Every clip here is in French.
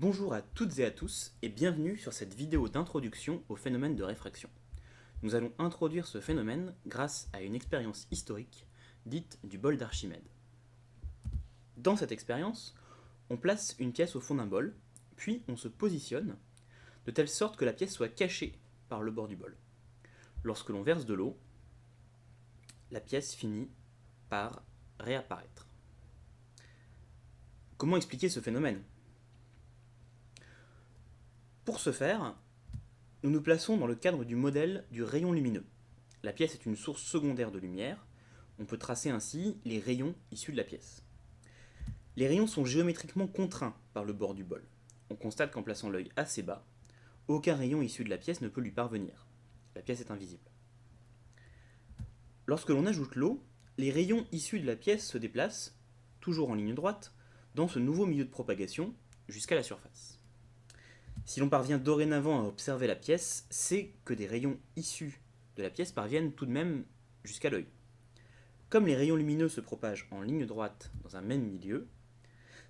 Bonjour à toutes et à tous et bienvenue sur cette vidéo d'introduction au phénomène de réfraction. Nous allons introduire ce phénomène grâce à une expérience historique dite du bol d'Archimède. Dans cette expérience, on place une pièce au fond d'un bol, puis on se positionne de telle sorte que la pièce soit cachée par le bord du bol. Lorsque l'on verse de l'eau, la pièce finit par réapparaître. Comment expliquer ce phénomène ? Pour ce faire, nous nous plaçons dans le cadre du modèle du rayon lumineux. La pièce est une source secondaire de lumière. On peut tracer ainsi les rayons issus de la pièce. Les rayons sont géométriquement contraints par le bord du bol. On constate qu'en plaçant l'œil assez bas, aucun rayon issu de la pièce ne peut lui parvenir. La pièce est invisible. Lorsque l'on ajoute l'eau, les rayons issus de la pièce se déplacent, toujours en ligne droite, dans ce nouveau milieu de propagation jusqu'à la surface. Si l'on parvient dorénavant à observer la pièce, c'est que des rayons issus de la pièce parviennent tout de même jusqu'à l'œil. Comme les rayons lumineux se propagent en ligne droite dans un même milieu,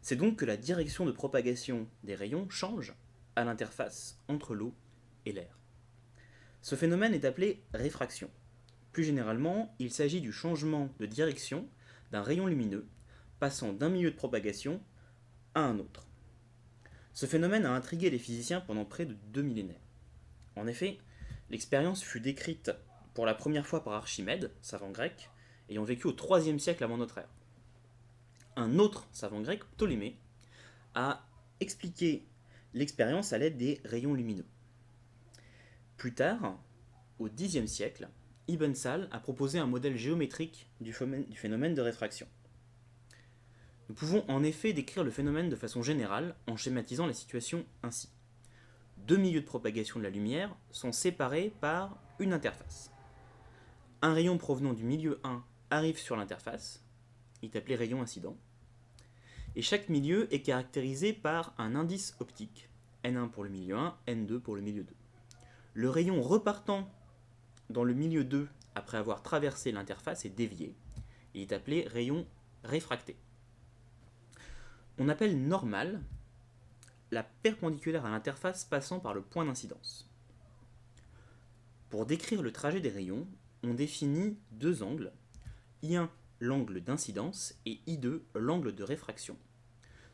c'est donc que la direction de propagation des rayons change à l'interface entre l'eau et l'air. Ce phénomène est appelé réfraction. Plus généralement, il s'agit du changement de direction d'un rayon lumineux passant d'un milieu de propagation à un autre. Ce phénomène a intrigué les physiciens pendant près de 2 millénaires. En effet, l'expérience fut décrite pour la première fois par Archimède, savant grec, ayant vécu au IIIe siècle avant notre ère. Un autre savant grec, Ptolémée, a expliqué l'expérience à l'aide des rayons lumineux. Plus tard, au Xe siècle, Ibn Sal a proposé un modèle géométrique du phénomène de réfraction. Nous pouvons en effet décrire le phénomène de façon générale en schématisant la situation ainsi. Deux milieux de propagation de la lumière sont séparés par une interface. Un rayon provenant du milieu 1 arrive sur l'interface, il est appelé rayon incident, et chaque milieu est caractérisé par un indice optique, N1 pour le milieu 1, N2 pour le milieu 2. Le rayon repartant dans le milieu 2 après avoir traversé l'interface est dévié, il est appelé rayon réfracté. On appelle normale la perpendiculaire à l'interface passant par le point d'incidence. Pour décrire le trajet des rayons, on définit deux angles, I1 l'angle d'incidence et I2 l'angle de réfraction.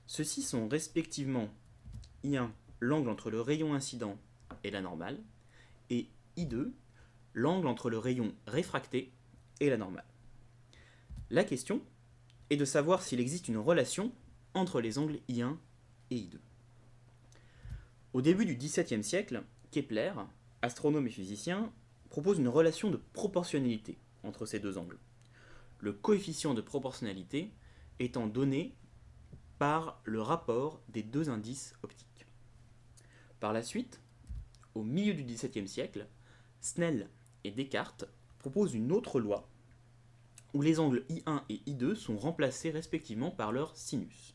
Ceux-ci sont respectivement I1 l'angle entre le rayon incident et la normale, et I2 l'angle entre le rayon réfracté et la normale. La question est de savoir s'il existe une relation entre les angles I1 et I2. Au début du XVIIe siècle, Kepler, astronome et physicien, propose une relation de proportionnalité entre ces deux angles. Le coefficient de proportionnalité étant donné par le rapport des deux indices optiques. Par la suite, au milieu du XVIIe siècle, Snell et Descartes proposent une autre loi où les angles I1 et I2 sont remplacés respectivement par leur sinus.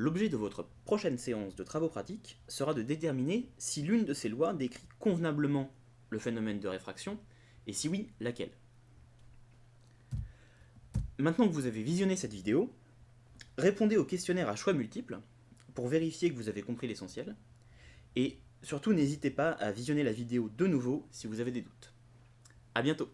L'objet de votre prochaine séance de travaux pratiques sera de déterminer si l'une de ces lois décrit convenablement le phénomène de réfraction, et si oui, laquelle. Maintenant que vous avez visionné cette vidéo, répondez au questionnaire à choix multiples pour vérifier que vous avez compris l'essentiel, et surtout n'hésitez pas à visionner la vidéo de nouveau si vous avez des doutes. A bientôt.